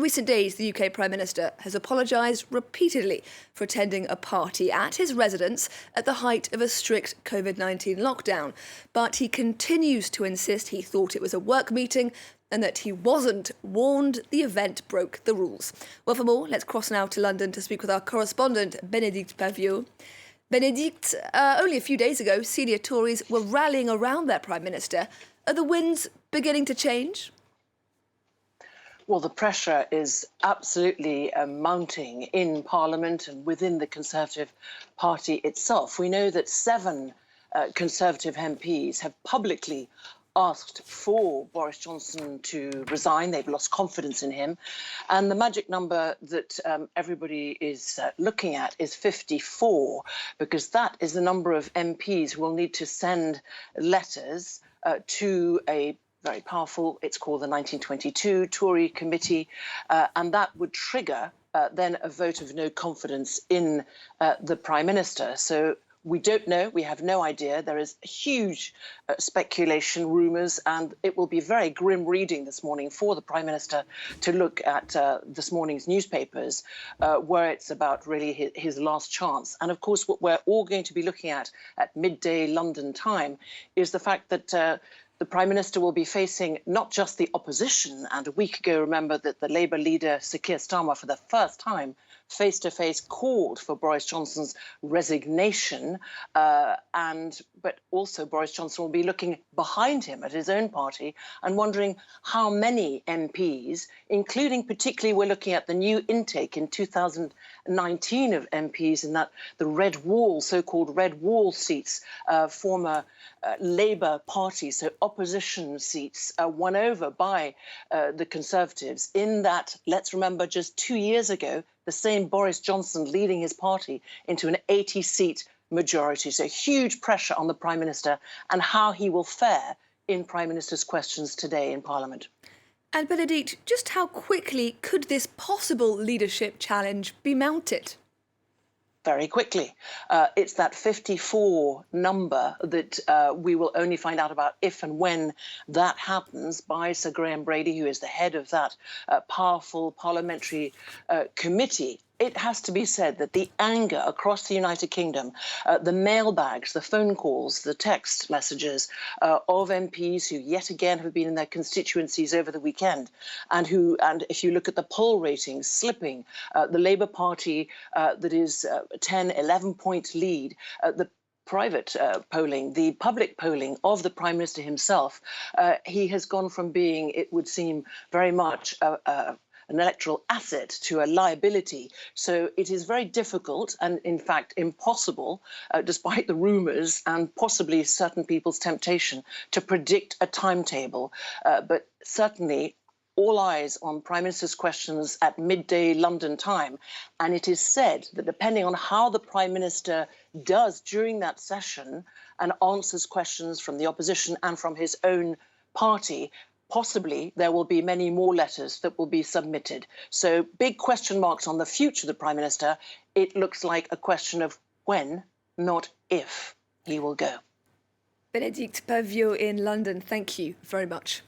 recent days, the UK Prime Minister has apologised repeatedly for attending a party at his residence at the height of a strict COVID-19 lockdown. But he continues to insist he thought it was a work meeting and that he wasn't warned the event broke the rules. Well, for more, let's cross now to London to speak with our correspondent, Bénédicte Paviot. Bénédicte, only a few days ago, senior Tories were rallying around their Prime Minister. Are the winds beginning to change? Well, the pressure is absolutely mounting in Parliament and within the Conservative Party itself. We know that 7 Conservative MPs have publicly asked for Boris Johnson to resign. They've lost confidence in him. And the magic number that everybody is looking at is 54, because that is the number of MPs who will need to send letters to a very powerful, it's called the 1922 Tory committee, and that would trigger then a vote of no confidence in the Prime Minister. So we don't know, we have no idea. There is huge speculation, rumours, and it will be very grim reading this morning for the Prime Minister to look at this morning's newspapers, where it's about really his last chance. And of course, what we're all going to be looking at midday London time is the fact that the Prime Minister will be facing not just the opposition, and a week ago, remember that the Labour leader, Sir Keir Starmer, for the first time, face-to-face called for Boris Johnson's resignation, but also Boris Johnson will be looking behind him at his own party and wondering how many MPs, including particularly we're looking at the new intake in 2019 of MPs in that the red wall, so-called red wall seats, former Labour Party, so opposition seats, won over by the Conservatives in that, let's remember, just 2 years ago, the same Boris Johnson leading his party into an 80-seat majority. So huge pressure on the Prime Minister and how he will fare in Prime Minister's questions today in Parliament. And Bénédicte, just how quickly could this possible leadership challenge be mounted? Very quickly. It's that 54 number that we will only find out about if and when that happens by Sir Graham Brady, who is the head of that powerful parliamentary committee. It has to be said that the anger across the United Kingdom, the mailbags, the phone calls, the text messages of MPs who yet again have been in their constituencies over the weekend and if you look at the poll ratings slipping, the Labour Party that is 10, 11-point lead, the private polling, the public polling of the Prime Minister himself, he has gone from being, it would seem, very much an electoral asset to a liability. So it is very difficult and, in fact, impossible, despite the rumours and possibly certain people's temptation, to predict a timetable. But certainly, all eyes on Prime Minister's questions at midday London time. And it is said that depending on how the Prime Minister does during that session and answers questions from the opposition and from his own party, possibly there will be many more letters that will be submitted. So big question marks on the future of the Prime Minister. It looks like a question of when, not if, he will go. Bénédicte Paviot in London, thank you very much.